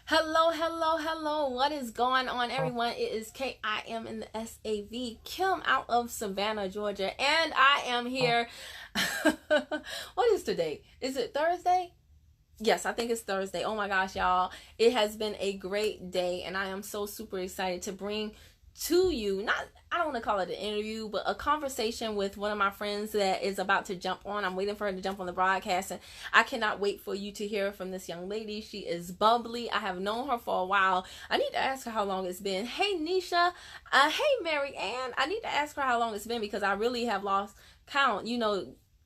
Hello, hello, hello. What is going on, everyone? It is K. I am in the SAV, Kim out of Savannah, Georgia, and I am here. What is today? Is it Thursday? Yes, I think it's Thursday. Oh my gosh, y'all. It has been a great day, and I am so super excited to bring to you, not, I don't want to call it an interview, but a conversation with one of my friends that is about to jump on. I'm waiting for her to jump on the broadcast, and I cannot wait for you to hear from this young lady. She is bubbly. I have known her for a while. I need to ask her how long it's been. Hey, Nisha. Hey, Mary Ann. I need to ask her how long it's been because I really have lost count.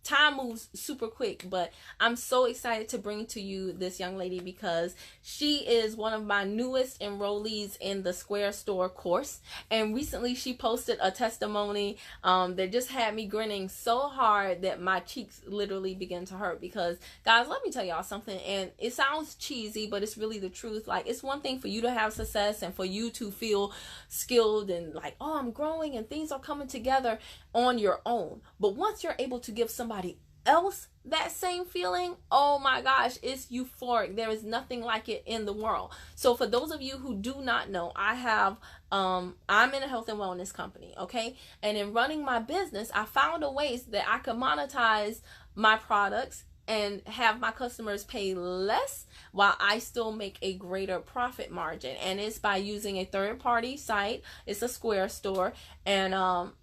Time moves super quick, but I'm so excited to bring to you this young lady because she is one of my newest enrollees in the Square Store course, and recently she posted a testimony that just had me grinning so hard that my cheeks literally began to hurt. Because guys, let me tell y'all something, and it sounds cheesy, but it's really the truth. Like, it's one thing for you to have success and for you to feel skilled and like, oh, I'm growing and things are coming together on your own. But once you're able to give somebody else that same feeling, oh my gosh, it's euphoric. There is nothing like it in the world. So for those of you who do not know, I'm in a health and wellness company, okay? And in running my business, I found a ways that I could monetize my products and have my customers pay less while I still make a greater profit margin. And it's by using a third party site. It's a Square Store, and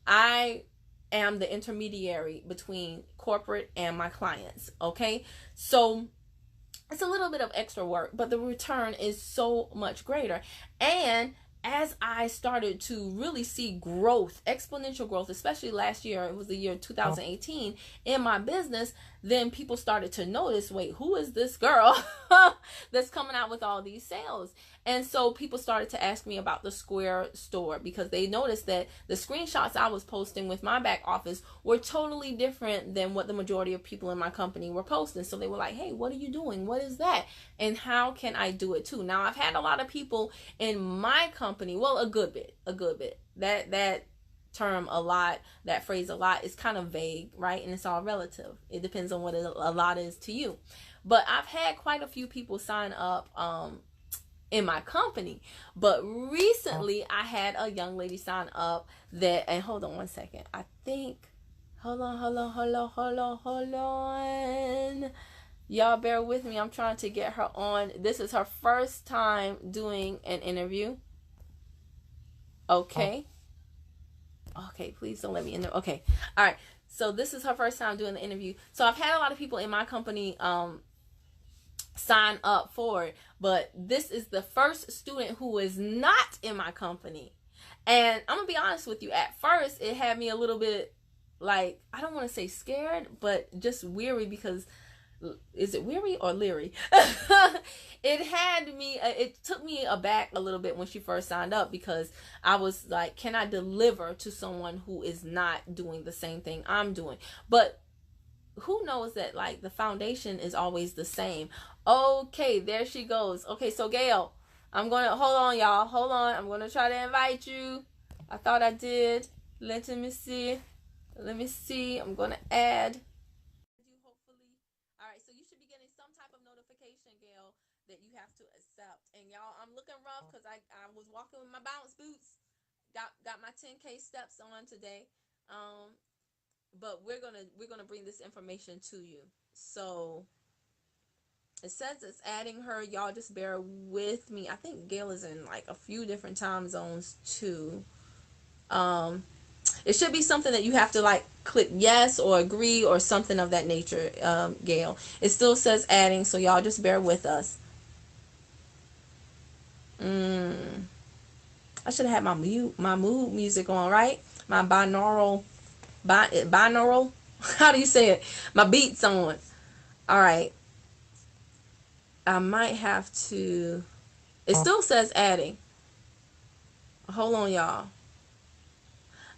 I am the intermediary between corporate and my clients, okay? So it's a little bit of extra work, but the return is so much greater. And as I started to really see growth, exponential growth, especially last year, it was the year 2018, in my business, then people started to notice, wait, who is this girl that's coming out with all these sales? And so people started to ask me about the Square Store because they noticed that the screenshots I was posting with my back office were totally different than what the majority of people in my company were posting. So they were like, hey, what are you doing? What is that? And how can I do it too? Now, I've had a lot of people in my company, well, a good bit. That term a lot, that phrase a lot, is kind of vague, right? And it's all relative. It depends on what a lot is to you. But I've had quite a few people sign up in my company. But recently I had a young lady sign up that, and hold on one second. I think, hold on. Y'all bear with me. I'm trying to get her on. This is her first time doing an interview. Okay. Okay, please don't let me in there. Okay. All right. So this is her first time doing the interview. So I've had a lot of people in my company sign up for it, but this is the first student who is not in my company. And I'm gonna be honest with you, at first it had me a little bit, like, I don't want to say scared, but just weary. Because, is it weary or leery? It took me aback a little bit when she first signed up, because I was like, can I deliver to someone who is not doing the same thing I'm doing? But who knows that, like, the foundation is always the same. Okay, there she goes. Okay, so Gale, I'm gonna, hold on, y'all, hold on, I'm gonna try to invite you. I thought I did. Let me see. I'm gonna add you, hopefully. All right, so you should be getting some type of notification, Gail, that you have to accept. And y'all, I'm looking rough because I was walking with my bounce boots. Got my 10K steps on today. But we're gonna bring this information to you. So it says it's adding her. Y'all just bear with me. I think Gail is in like a few different time zones too. It should be something that you have to like click yes or agree or something of that nature, Gail. It still says adding, so y'all just bear with us. I should have had my mood music on, right? My binaural. How do you say it? My beats on. All right. I might have to. It still says adding. Hold on, y'all.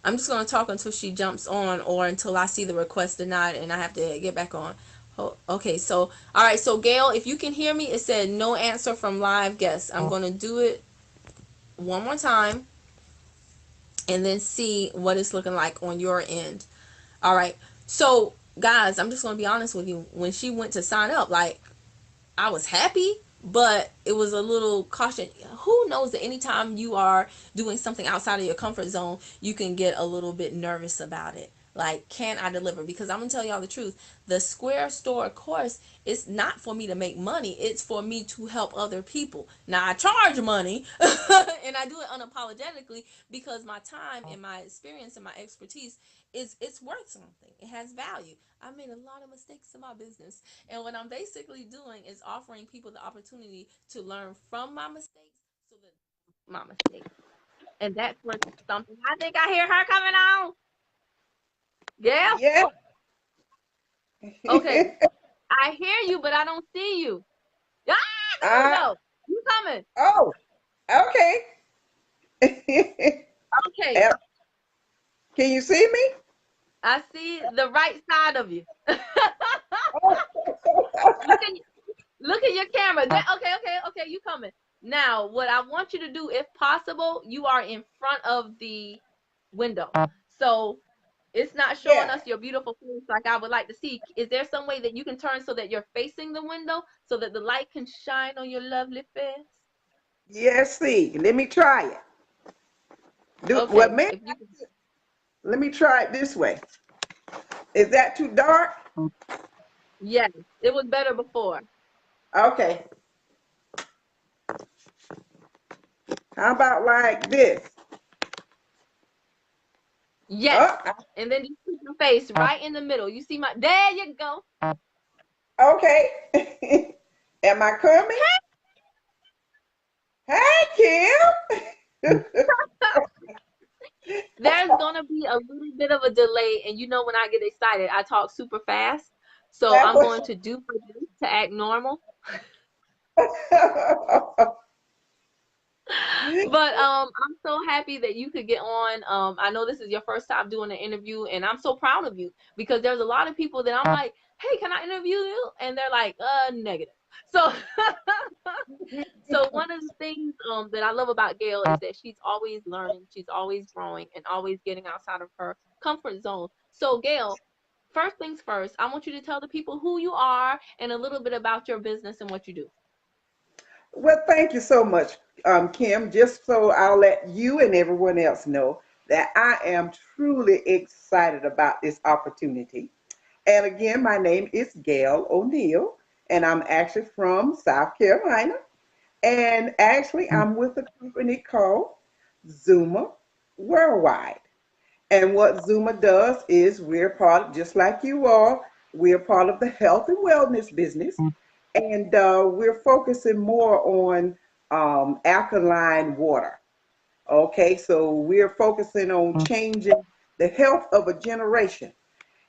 I'm just going to talk until she jumps on, or until I see the request denied and I have to get back on. Okay, so, all right, so Gail, if you can hear me, it said no answer from live guests. I'm going to do it one more time and then see what it's looking like on your end. All right, so guys, I'm just going to be honest with you. When she went to sign up, like, I was happy, but it was a little caution. Who knows that anytime you are doing something outside of your comfort zone, you can get a little bit nervous about it. Like, can I deliver? Because I'm gonna tell y'all the truth. The Square Store course is not for me to make money. It's for me to help other people. Now I charge money, and I do it unapologetically because my time and my experience and my expertise is it's worth something. It has value. I made a lot of mistakes in my business, and what I'm basically doing is offering people the opportunity to learn from my mistakes so that my mistakes. And that's where something I think I hear her coming on. Yeah. Yeah. Okay. I hear you, but I don't see you. Ah, there you uh, go. You coming. oh, okay. Okay. Can you see me? I see the right side of you. Oh, look at look at your camera. Okay, okay, okay, you coming. Now, what I want you to do, if possible, you are in front of the window. So it's not showing yeah. us your beautiful face like I would like to see. Is there some way that you can turn so that you're facing the window so that the light can shine on your lovely face? Yes, see. Let me try it. Do what, Okay, man? if you can. Let me try it this way. Is that too dark? Yes, it was better before. Okay. How about like this? Yes. Oh, And then you put your face right in the middle. You see my, there you go. okay. Am I coming? Hey, Kim. There's gonna be a little bit of a delay, and you know when I get excited, I talk super fast. So That I'm was. going to do my best to act normal. But I'm so happy that you could get on. I know this is your first time doing an interview, and I'm so proud of you because there's a lot of people that I'm like, hey, can I interview you? And they're like, negative. So so one of the things that I love about Gail is that she's always learning, she's always growing, and always getting outside of her comfort zone. So Gail, first things first, I want you to tell the people who you are and a little bit about your business and what you do. Well, thank you so much, Kim. Just so I'll let you and everyone else know that I am truly excited about this opportunity. And again, my name is Gail O'Neill, and I'm actually from South Carolina. And actually, I'm with a company called Zuma Worldwide. And what Zuma does is we're part, just like you are, we're part of the health and wellness business. And we're focusing more on alkaline water. Okay, so we're focusing on changing the health of a generation.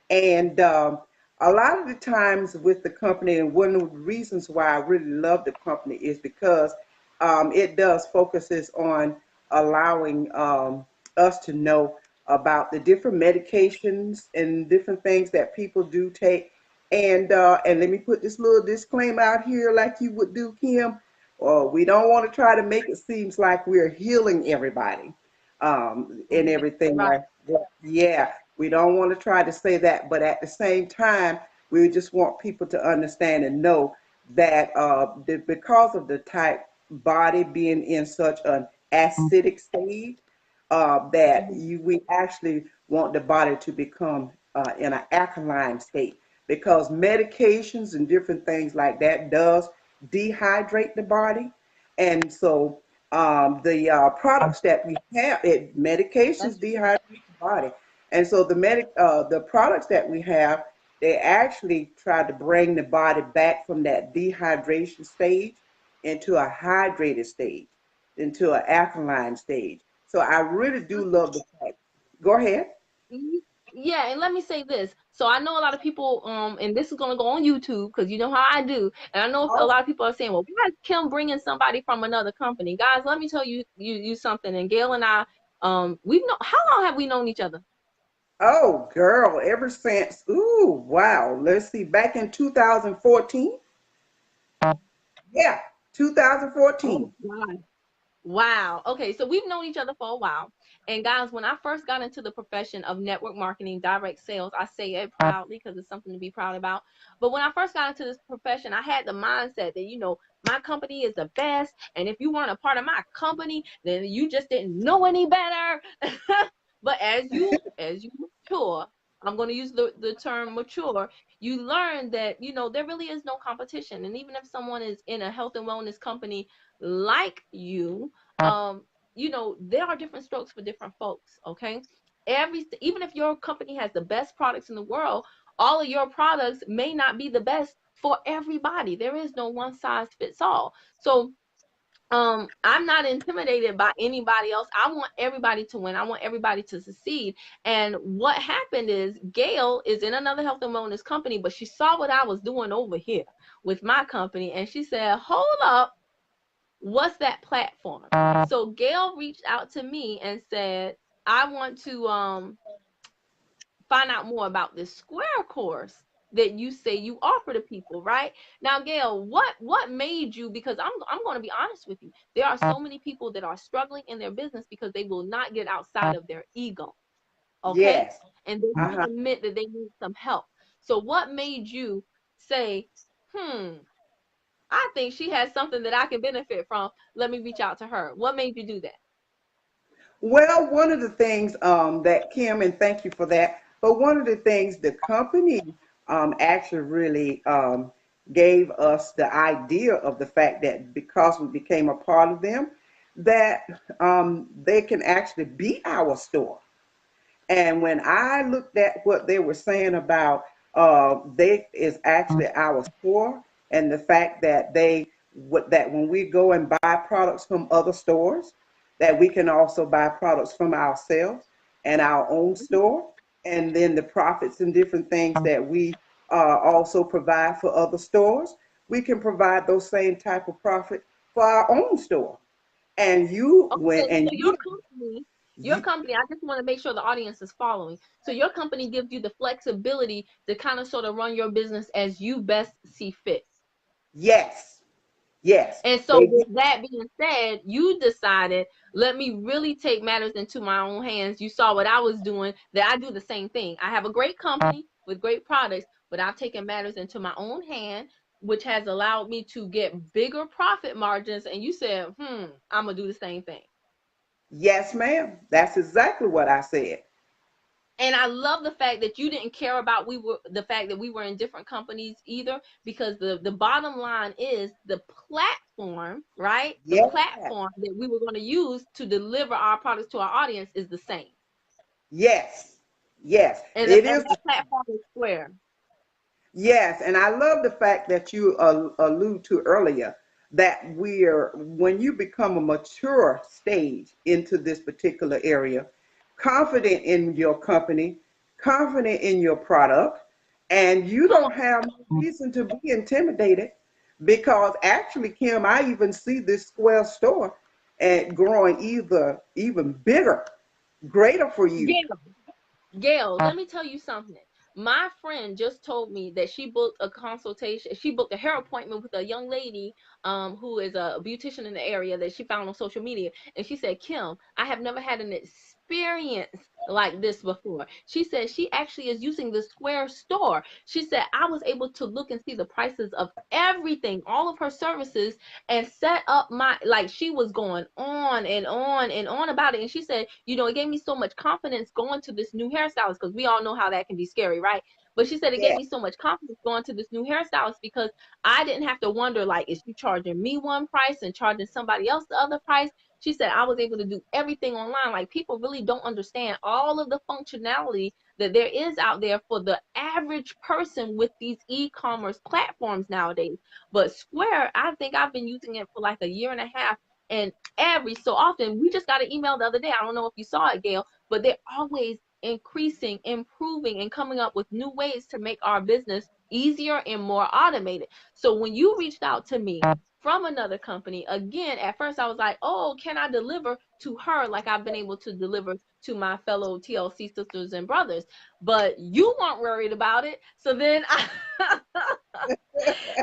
And a lot of the times with the company, and one of the reasons why I really love the company is because it does focuses on allowing us to know about the different medications and different things that people do take. And let me put this little disclaimer out here, like you would do, Kim. We don't want to try to make it seem like we're healing everybody and Mhm. everything Right. like that. Yeah, we don't want to try to say that, but at the same time, we just want people to understand and know that because of the type body being in such an acidic state, that Mhm. we actually want the body to become in an alkaline state because medications and different things like that does dehydrate the body, and so the products that we have, medications That's dehydrate the body, and so the products that we have, they actually try to bring the body back from that dehydration stage into a hydrated stage, into an alkaline stage. So I really do true. love the fact. Go ahead. Mhm. Yeah, and let me say this. So I know a lot of people, and this is gonna go on YouTube because you know how I do. And I know a Oh, lot of people are saying, "Well, why is Kim bringing somebody from another company?" Guys, let me tell you something. And Gail and I, we've known. How long have we known each other? oh, girl, ever since, ooh, wow. Let's see, back in 2014. Yeah, Oh 2014. God. Wow. Okay, so we've known each other for a while. And guys, when I first got into the profession of network marketing, direct sales, I say it proudly because it's something to be proud about. But when I first got into this profession, I had the mindset that, my company is the best. And if you weren't a part of my company, then you just didn't know any better. But as you mature, I'm going to use the term mature, you learn that, there really is no competition. And even if someone is in a health and wellness company like you, um there are different strokes for different folks. Okay, even if your company has the best products in the world, all of your products may not be the best for everybody. There is no one size fits all. So I'm not intimidated by anybody else. I want everybody to win. I want everybody to succeed. And what happened is Gale is in another health and wellness company, but she saw what I was doing over here with my company, and she said, hold up, what's that platform? So Gail reached out to me and said, I want to find out more about this Square course that you say you offer to people, right? Now, Gail, what made you, because I'm going to be honest with you, there are so many people that are struggling in their business because they will not get outside of their ego, okay? Yes. And they won't Uh-huh. admit that they need some help. So what made you say, I think she has something that I can benefit from. Let me reach out to her. What made you do that? Well, one of the things that Kim, and thank you for that, but one of the things the company actually really gave us the idea of the fact that because we became a part of them, that they can actually be our store. And when I looked at what they were saying about they is actually our store, and the fact that that when we go and buy products from other stores, that we can also buy products from ourselves and our own store, and then the profits and different things that we also provide for other stores, we can provide those same type of profit for our own store. And you Okay, went and so your company, I just want to make sure the audience is following. So your company gives you the flexibility to kind of sort of run your business as you best see fit. yes, yes, And so, they with get, that being said, you decided, let me really take matters into my own hands. You saw what I was doing, that I do the same thing. I have a great company with great products, but I've taken matters into my own hand, which has allowed me to get bigger profit margins. And you said, I'm going to do the same thing. yes, ma'am. That's exactly what I said. And I love the fact that you didn't care about the fact that we were in different companies either, because the bottom line is the platform, right? The Yes, platform that we were going to use to deliver our products to our audience is the same. yes, yes. And It is. that platform is Square. Yes, and I love the fact that you allude to earlier that when you become a mature stage into this particular area, confident in your company, confident in your product, and you Come don't have no reason to be intimidated because actually, Kim, I even see this Square store and growing even bigger, greater for you. on. Gail, let me tell you something. My friend just told me that she booked a consultation. She booked a hair appointment with a young lady who is a beautician in the area that she found on social media. And she said, Kim, I have never had an experience like this before. She said she actually is using the Square store. She said, I was able to look and see the prices of everything, all of her services, and set up like she was going on and on and on about it. And she said, it gave me so much confidence going to this new hairstylist, because we all know how that can be scary, right? But she said it gave Yes, me so much confidence going to this new hairstylist because I didn't have to wonder, like, is she charging me one price and charging somebody else the other price? She said I was able to do everything online. Like, people really don't understand all of the functionality that there is out there for the average person with these e-commerce platforms nowadays. But Square, I think I've been using it for like a year and a half. And every so often, we just got an email the other day. I don't know if you saw it, Gail, but they're always increasing, improving, and coming up with new ways to make our business easier and more automated. So when you reached out to me from another company, again, at first I was like, oh, can I deliver to her like I've been able to deliver to my fellow TLC sisters and brothers? But you weren't worried about it. So then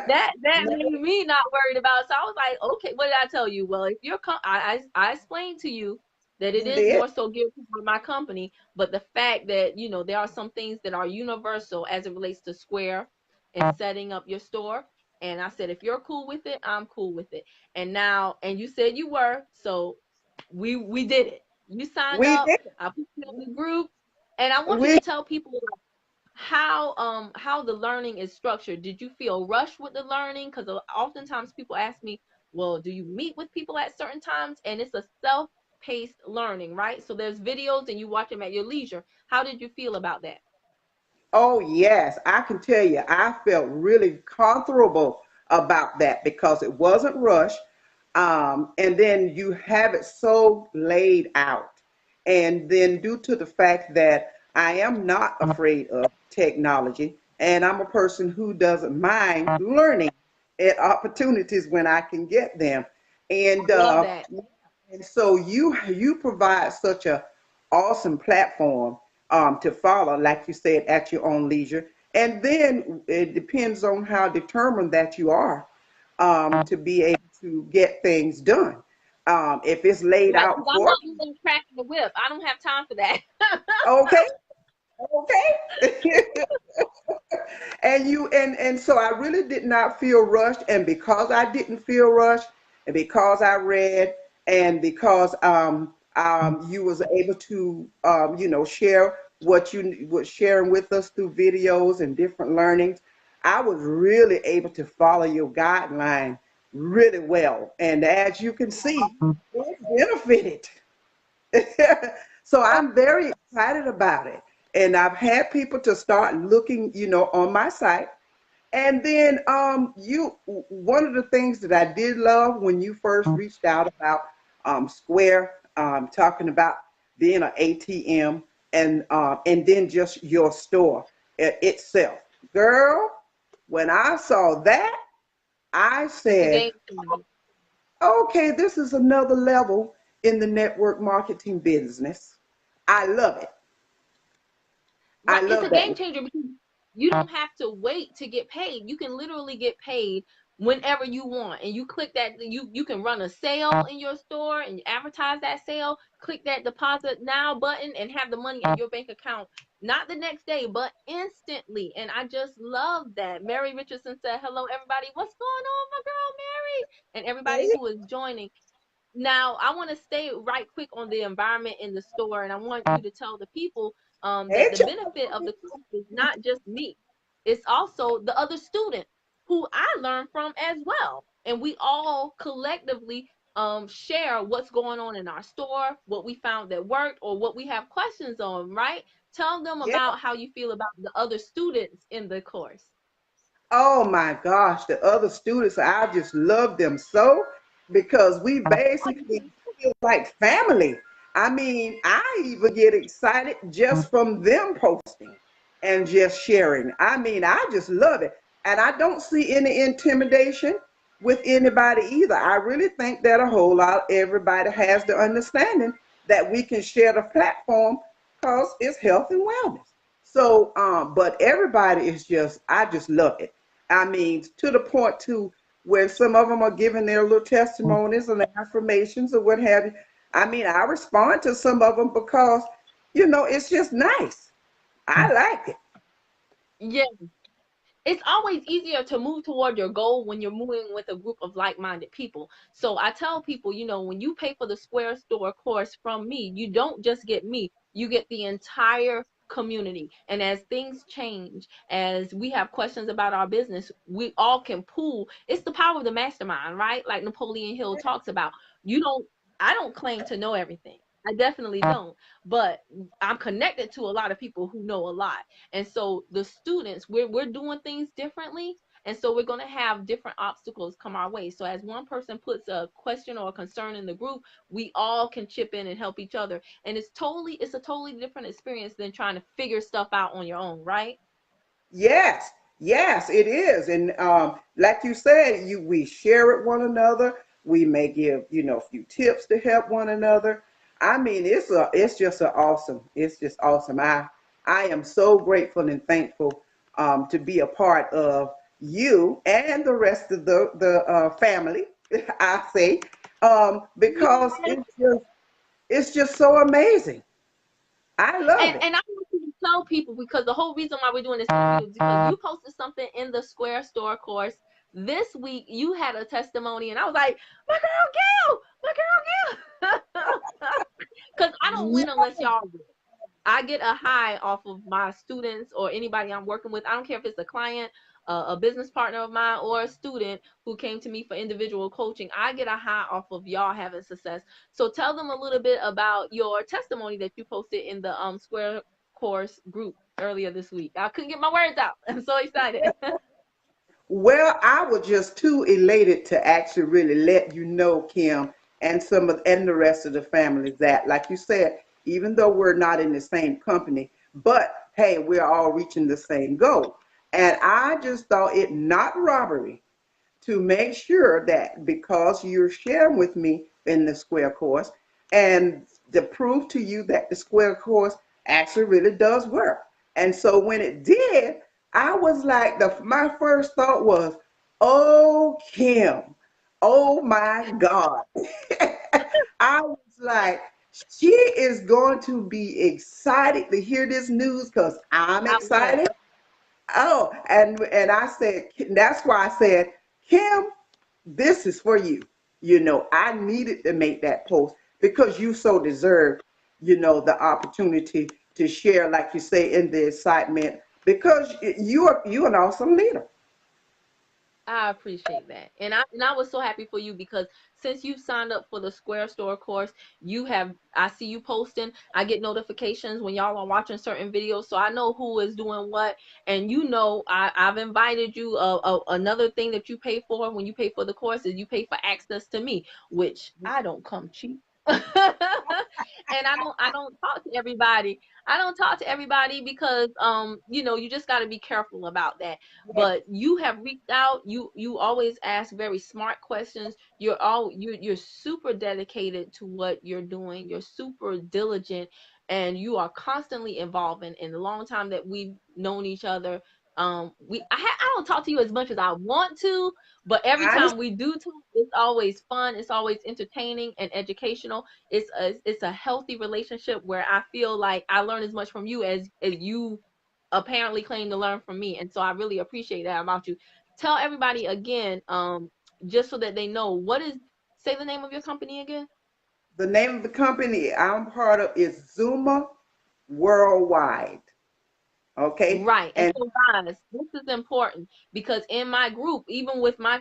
That made me not worried about it. So I was like, okay, what did I tell you? Well, if you're I explained to you that it You is did? more so geared toward my company, but the fact that, there are some things that are universal as it relates to Square and setting up your store. And I said, if you're cool with it, I'm cool with it. And you said you were, so we did it. You signed We up, did. I put you in the group, and I want you We to tell people how the learning is structured. Did you feel rushed with the learning? Because oftentimes people ask me, well, do you meet with people at certain times? And it's a self-paced learning, right? So there's videos and you watch them at your leisure. How did you feel about that? Oh, yes, I can tell you, I felt really comfortable about that because it wasn't rushed. And then you have it so laid out. And then, due to the fact that I am not afraid of technology, and I'm a person who doesn't mind learning at opportunities when I can get them. And I love that. and so you provide such a awesome platform to follow, like you said, at your own leisure. And then it depends on how determined that you are to be able to get things done. If it's laid Right, because out I'm for not even cracking the whip. I don't have time for that. okay, okay. And so I really did not feel rushed, and because I didn't feel rushed, and because I read, and because you was able to share what you was sharing with us through videos and different learnings, I was really able to follow your guideline really well, and as you can see, it benefited. So I'm very excited about it. And I've had people to start looking, on my site. And then one of the things that I did love when you first reached out about Square, talking about being an ATM and then just your store itself. Girl, when I saw that, I It's a said, game changer. okay, this is another level in the network marketing business. I love it. I Right, it's a love that. game changer because you don't have to wait to get paid. You can literally get paid whenever you want, and you click that. You can run a sale in your store and advertise that sale. Click that deposit now button and have the money in your bank account, not the next day, but instantly. And I just love that. Mary Richardson said, "Hello, everybody. What's going on, my girl, Mary?" And everybody Hey, who is joining. Now, I want to stay right quick on the environment in the store, and I want you to tell the people hey, that the benefit of the course is not just me, it's also the other students who I learn from as well. And we all collectively share what's going on in our store, what we found that worked, or what we have questions on, right? Tell them yeah. about how you feel about the other students in the course. Oh my gosh, the other students, I just love them so because we basically feel like family. I mean, I even get excited just from them posting and just sharing. I mean, I just love it. And I don't see any intimidation with anybody either. I really think that a whole lot, everybody has the understanding that we can share the platform because it's health and wellness. So, but everybody is just, I just love it. I mean, to the point too, where some of them are giving their little testimonies and affirmations or what have you. I mean, I respond to some of them because, it's just nice. I like it. Yeah, it's always easier to move toward your goal when you're moving with a group of like-minded people. So I tell people, when you pay for the Square Store course from me, you don't just get me, you get the entire community. And as things change, as we have questions about our business, we all can pool. It's the power of the mastermind, right? Like Napoleon Hill talks about. You don't I don't claim to know everything. I definitely don't. But I'm connected to a lot of people who know a lot. And so the students, we're doing things differently. And so we're going to have different obstacles come our way. So as one person puts a question or a concern in the group, we all can chip in and help each other. And it's a totally different experience than trying to figure stuff out on your own, right? Yes, yes, it is. And like you said, we share it one another. We may give, a few tips to help one another. I mean, it's just awesome. I am so grateful and thankful to be a part of you and the rest of the family, I say, because it's just so amazing. I love it. And I want you to tell people, because the whole reason why we're doing this interview is because you posted something in the Square Store course this week. You had a testimony, and I was like, my girl Gail, my girl Gail. Because I don't win unless y'all win. I get a high off of my students or anybody I'm working with. I don't care if it's a client, a business partner of mine, or a student who came to me for individual coaching. I get a high off of y'all having success. So tell them a little bit about your testimony that you posted in the Square Course group earlier this week. I couldn't get my words out. I'm so excited. Well, I was just too elated to actually really let you know, Kim, and the rest of the family that, like you said, even though we're not in the same company, but hey, we're all reaching the same goal. And I just thought it not robbery to make sure that because you're sharing with me in the Square course and to prove to you that the Square course actually really does work. And so when it did, I was like, my first thought was, oh, Kim, oh my God. I was like, she is going to be excited to hear this news because I'm I was. excited. Oh, and I said that's why I said, Kim, this is for you. I needed to make that post because you so deserve, the opportunity to share, like you say, in the excitement because you're an awesome leader. I appreciate that. And I was so happy for you because since you signed up for the Square Store course, I see you posting. I get notifications when y'all are watching certain videos, so I know who is doing what. And I've invited you. Another thing that you pay for when you pay for the course is you pay for access to me, which I don't come cheap. And I don't talk to everybody. I don't talk to everybody because you just got to be careful about that. But you have reached out. You always ask very smart questions. You're super dedicated to what you're doing. You're super diligent, and you are constantly evolving. In the long time that we've known each other, I don't talk to you as much as I want to, but every I time understand. we do talk, it's always fun. It's always entertaining and educational. It's a healthy relationship where I feel like I learn as much from you as you apparently claim to learn from me. And so I really appreciate that about you. Tell everybody again, just so that they know, say the name of your company again. The name of the company I'm part of is Zuma Worldwide. Okay, Right. And and so guys, this is important because in my group, even with my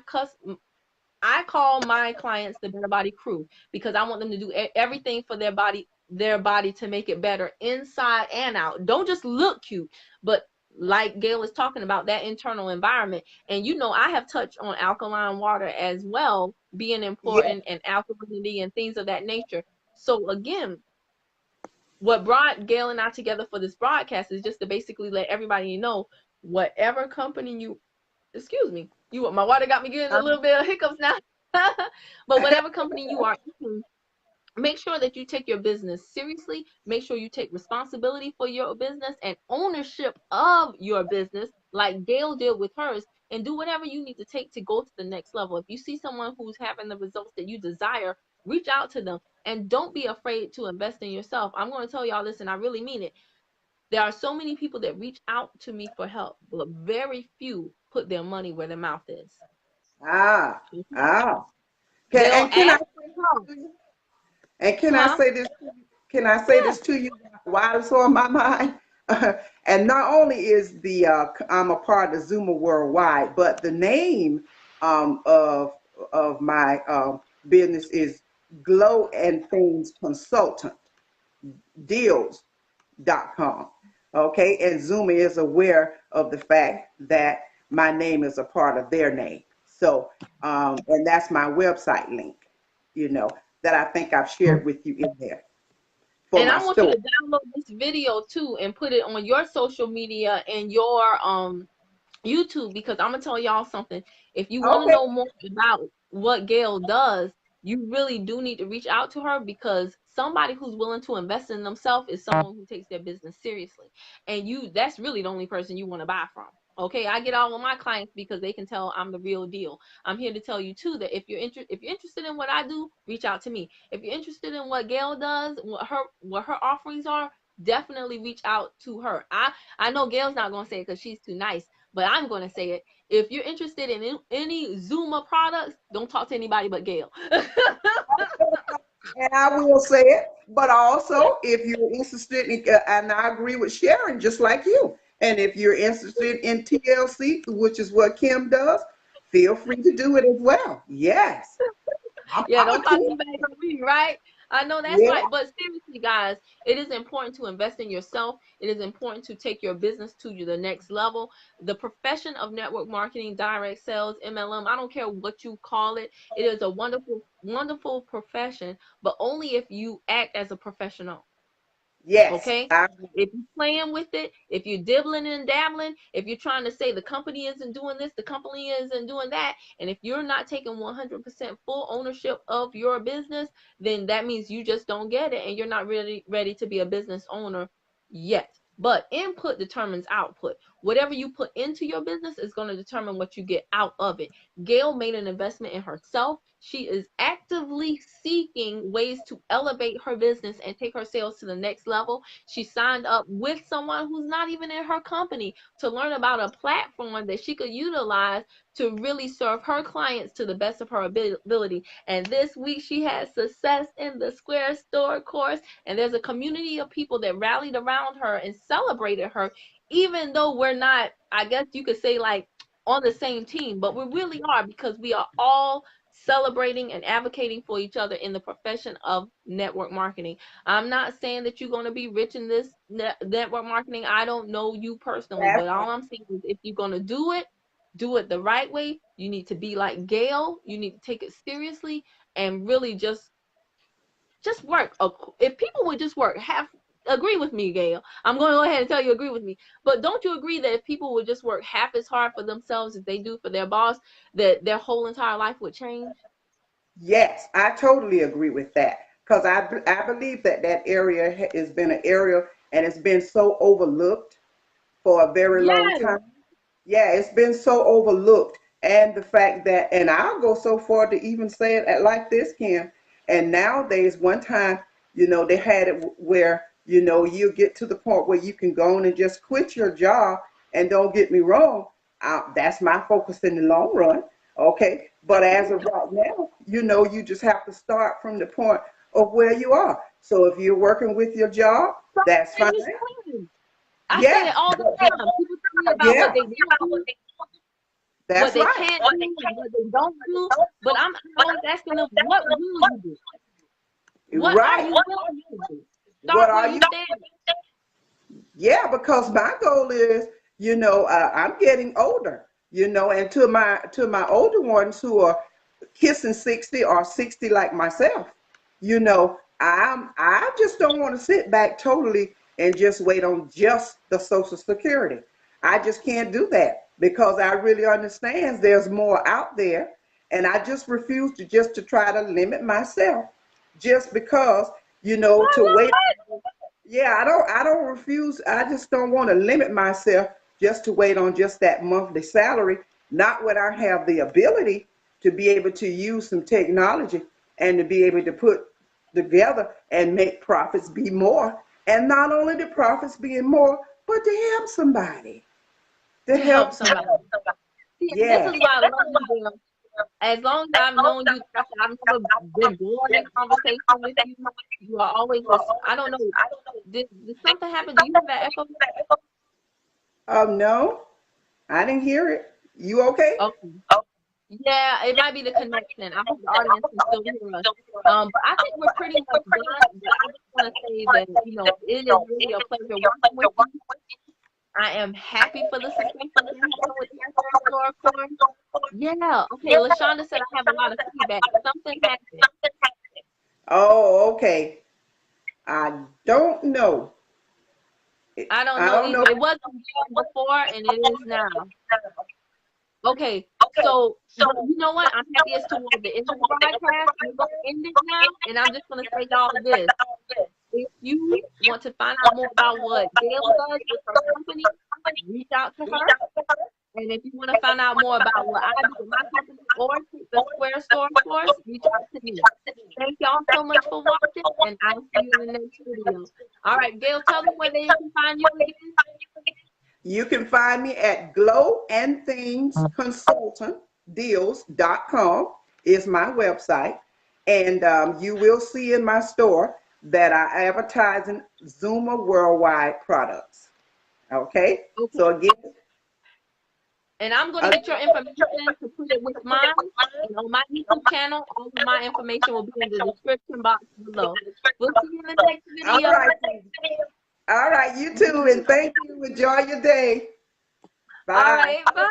I call my clients the Better Body Crew because I want them to do everything for their body to make it better inside and out. Don't just look cute, but like Gail is talking about, that internal environment. And I have touched on alkaline water as well being yeah, important, and alkalinity and things of that nature. So again, what brought Gail and I together for this broadcast is just to basically let everybody know, whatever company excuse me, my water got me getting a little bit of hiccups now. But whatever company you are in, make sure that you take your business seriously. Make sure you take responsibility for your business and ownership of your business, like Gail did with hers, and do whatever you need to take to go to the next level. If you see someone who's having the results that you desire, reach out to them, and don't be afraid to invest in yourself. I'm going to tell y'all this, and I really mean it. There are so many people that reach out to me for help, but very few put their money where their mouth is. ah, ah. They'll Can I ask say for this help. to you? And can I Huh? say this? Can I say Yeah. this to you while it's on my mind? And not only is I'm a part of Zuma Worldwide, but the name of my business is Glow and Things Consultant Deals.com. Okay, and Zuma is aware of the fact that my name is a part of their name. So, and that's my website link, you know, that I think I've shared with you in there for And my I want you store. to download this video too and put it on your social media and your YouTube, because I'm gonna tell y'all something. If you want to Okay. know more about what Gail does, you really do need to reach out to her, because somebody who's willing to invest in themselves is someone who takes their business seriously. And that's really the only person you want to buy from. Okay, I get all of my clients because they can tell I'm the real deal. I'm here to tell you too that if you're interested in what I do, reach out to me. If you're interested in what Gail does, what her offerings are, definitely reach out to her. I know Gail's not gonna say it because she's too nice, but I'm gonna say it. If you're interested in any Zuma products, don't talk to anybody but Gail. And I will say it, but also if you're interested in, and I agree with Sharon, just like you. And if you're interested in TLC, which is what Kim does, feel free to do it as well. Yes, Yeah, I'm don't a talk to team. anybody but me, right? I know that's Yeah, right. But seriously, guys, it is important to invest in yourself. It is important to take your business to the next level. The profession of network marketing, direct sales, MLM, I don't care what you call it. It is a wonderful, wonderful profession, but only if you act as a professional. yes, Okay? If you're playing with it, if you're dibbling and dabbling, if you're trying to say the company isn't doing this, the company isn't doing that, and if you're not taking 100% full ownership of your business, then that means you just don't get it and you're not really ready to be a business owner yet. But input determines output. Whatever you put into your business is going to determine what you get out of it. Gail made an investment in herself. She is actively seeking ways to elevate her business and take her sales to the next level. She signed up with someone who's not even in her company to learn about a platform that she could utilize to really serve her clients to the best of her ability. And this week she had success in the Square Store course, and there's a community of people that rallied around her and celebrated her, even though we're not, I guess you could say, like on the same team, but we really are, because we are all celebrating and advocating for each other in the profession of network marketing. I'm not saying that you're going to be rich in this network marketing. I don't know you personally, but all I'm saying is if you're going to do it the right way. You need to be like Gail. You need to take it seriously and really just work. If people would just work, agree with me, Gail. I'm going to go ahead and tell you agree with me. But don't you agree that if people would just work half as hard for themselves as they do for their boss, that their whole entire life would change? yes, I totally agree with that because I believe that that area has been an area and it's been so overlooked for a very long Yes. time. Yeah, it's been so overlooked. And the fact that, and I'll go so far to even say it like this, Kim. And nowadays, one time, they had it where, you get to the point where you can go on and just quit your job. And don't get me wrong, that's my focus in the long run. Okay. But as of right now, you just have to start from the point of where you are. So if you're working with your job, that's And fine. just quit. I say Yeah. it all the time. People tell me about Yeah. what they won't do, what That's they right. can't do, and what they don't do. But I'm always asking them, what will you do? What are Right. you willing to do? What Start where are you you? stand. Yeah, because my goal is, I'm getting older, and to my older ones who are kissing 60 or 60 like myself, I just don't want to sit back totally and just wait on just the Social Security. I just can't do that because I really understand there's more out there, and I just refuse to try to limit myself just because, What, to wait. what? Yeah, I don't refuse. I just don't want to limit myself just to wait on just that monthly salary, not when I have the ability to be able to use some technology and to be able to put together and make profits be more. And not only the profits being more, but to help somebody. To To help help somebody. somebody. See, and this Yeah. is why I love you, Gail. As long as I've known you, I've never been bored in conversation with you. You are always, I don't know, did something happen? Do you have that echo? No, I didn't hear it. You okay? Okay. Yeah, it might be the connection. I hope the audience can still hear us. But I think we're pretty much done. But I just want to say that, it is really a pleasure working with you. I am happy for the success that you're having with the store course. Yeah. Okay. LaShonda said I have a lot of feedback. Something happened. Oh, okay. I don't know. I don't I know don't know. either. It wasn't there before, and it is now. Okay. So, but you know what? I'm happy it's toward the end of the broadcast. We're going to end it now, and I'm just going to say y'all this. If you want to find out more about what Gail does with her company, reach out to her. And if you want to find out more about what I do with my company or take the Square Store course, reach out to me. Thank y'all so much for watching, and I'll see you in the next video. All right, Gail, tell them where they can find you again. You can find me at glowandthingsconsultantdeals.com is my website. And you will see in my store that I advertise in Zuma Worldwide products. Okay? So again. And I'm going to get your information to put it with mine. And on my YouTube channel, all of my information will be in the description box below. We'll see you in the next video. All right, you too. And thank you. Enjoy your day. Bye. All right, bye.